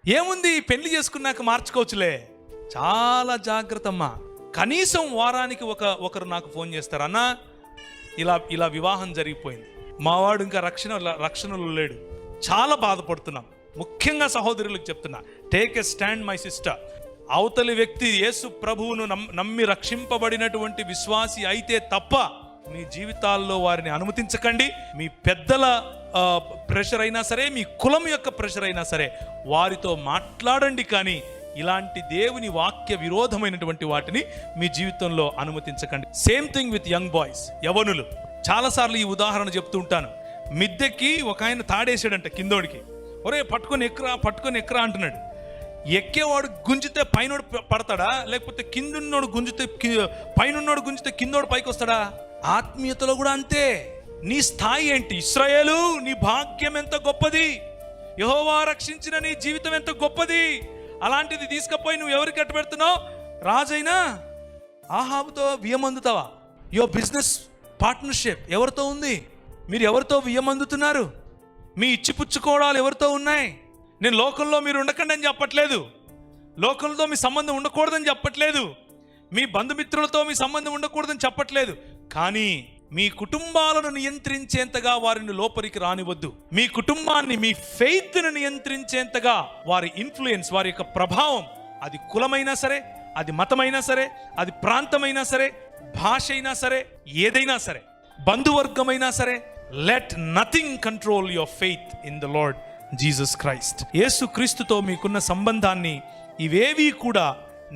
ఏముంది, పెళ్లి చేసుకున్నాక మార్చుకోవచ్చులే. చాలా జాగ్రత్త అమ్మా. కనీసం వారానికి ఒకరు నాకు ఫోన్ చేస్తారు, అన్నా ఇలా ఇలా వివాహం జరిగిపోయింది, మావాడు ఇంకా రక్షణలో లేడు, చాలా బాధపడుతున్నాం. ముఖ్యంగా సహోదరులకు చెప్తున్నా, take a stand my sister. అవతలి వ్యక్తి యేసు ప్రభువును నమ్మి రక్షింపబడినటువంటి విశ్వాసి అయితే తప్ప మీ జీవితాల్లో వారిని అనుమతించకండి. మీ పెద్దల ప్రెషర్ అయినా సరే, మీ కులం యొక్క ప్రెషర్ అయినా సరే వారితో మాట్లాడండి, కానీ ఇలాంటి దేవుని వాక్య విరోధమైనటువంటి వాటిని మీ జీవితంలో అనుమతించకండి. Same thing with young boys, యవనులు. చాలాసార్లు ఈ ఉదాహరణ చెప్తూ ఉంటాను. మిద్దెకి ఒక ఆయన తాడేసాడంట కిందోడికి, ఒరే పట్టుకొని ఎక్కరా అంటున్నాడు. ఎక్కేవాడు గుంజితే పైనోడు పడతాడా, లేకపోతే కిందున్నోడు గుంజితే పైనున్నోడు గుంజితే కిందోడు పైకి వస్తాడా? ఆత్మీయతలో కూడా అంతే. నీ స్థాయి ఏంటి? ఇశ్రాయేలు, నీ భాగ్యం ఎంత గొప్పది, యెహోవా రక్షించిన నీ జీవితం ఎంత గొప్పది. అలాంటిది తీసుకుపోయి నువ్వు ఎవరికి అట్టు పెడుతున్నావు? రాజైనా ఆహాబుతో వియ్యమందుతావా? యువర్ బిజినెస్ పార్ట్నర్షిప్ ఎవరితో ఉంది? మీరు ఎవరితో వియ్యమందుతున్నారు? మీ ఇచ్చిపుచ్చుకోవడాలు ఎవరితో ఉన్నాయి? నేను లోకంలో మీరు ఉండకండి అని చెప్పట్లేదు, లోకంతో మీ సంబంధం ఉండకూడదని చెప్పట్లేదు, మీ బంధుమిత్రులతో మీ సంబంధం ఉండకూడదని చెప్పట్లేదు. కానీ మీ కుటుంబాలను నియంత్రించేంతగా వారిని లోపలికి రానివద్దు. మీ కుటుంబాన్ని, మీ ఫెయిత్ను నియంత్రించేంతగా వారి ఇన్ఫ్లుయెన్స్, వారి యొక్క ప్రభావం, అది కులమైనా సరే, అది మతమైనా సరే, అది ప్రాంతమైనా సరే, భాష అయినా సరే, ఏదైనా సరే, బంధువర్గమైనా సరే, let nothing control your faith in the Lord Jesus Christ. యేసు క్రీస్తుతో మీకున్న సంబంధాన్ని ఇవేవీ కూడా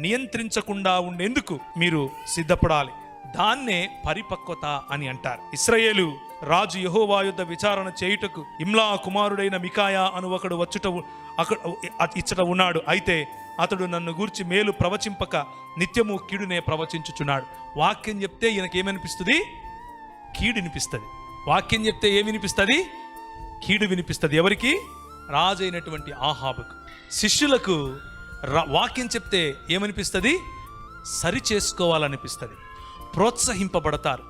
నియంత్రించకుండా ఉండేందుకు మీరు సిద్ధపడాలి. దాన్నే పరిపక్వత అని అంటారు. ఇశ్రాయేలు రాజు యెహోవా యుద్ధ విచారణ చేయుటకు ఇమ్లా కుమారుడైన మికాయా అను ఒకడు ఇచ్చట ఉన్నాడు. అయితే అతడు నన్ను గూర్చి మేలు ప్రవచింపక నిత్యము కీడునే ప్రవచించుచున్నాడు. వాక్యం చెప్తే ఈయనకేమనిపిస్తుంది? కీడు వినిపిస్తుంది. వాక్యం చెప్తే ఏమి వినిపిస్తుంది? కీడు వినిపిస్తుంది. ఎవరికి? రాజు అయినటువంటి ఆహాబుకు. శిష్యులకు వాక్యం చెప్తే ఏమనిపిస్తుంది? సరి చేసుకోవాలనిపిస్తుంది. ప్రోత్సహింపబడతారు,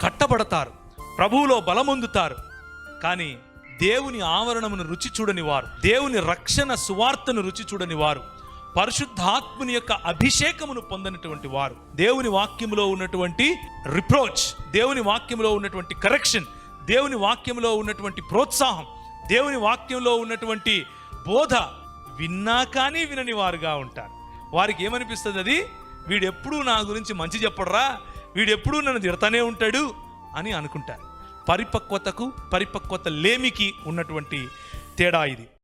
కట్టబడతారు, ప్రభువులో బలమొందుతారు. కానీ దేవుని ఆవరణమును రుచి చూడని వారు, దేవుని రక్షణ సువార్తను రుచి చూడని వారు, పరిశుద్ధాత్ముని యొక్క అభిషేకమును పొందినటువంటి వారు, దేవుని వాక్యములో ఉన్నటువంటి రిప్రోచ్, దేవుని వాక్యములో ఉన్నటువంటి కరెక్షన్, దేవుని వాక్యంలో ఉన్నటువంటి ప్రోత్సాహం, దేవుని వాక్యంలో ఉన్నటువంటి బోధ విన్నా కానీ వినని వారుగా ఉంటారు. వారికి ఏమనిపిస్తుంది? అది వీడెప్పుడూ నా గురించి మంచి చెప్పడరా, వీడెప్పుడూ నన్ను తిడతానే ఉంటాడు అని అనుకుంటారు. పరిపక్వత లేమికి ఉన్నటువంటి తేడా ఇది.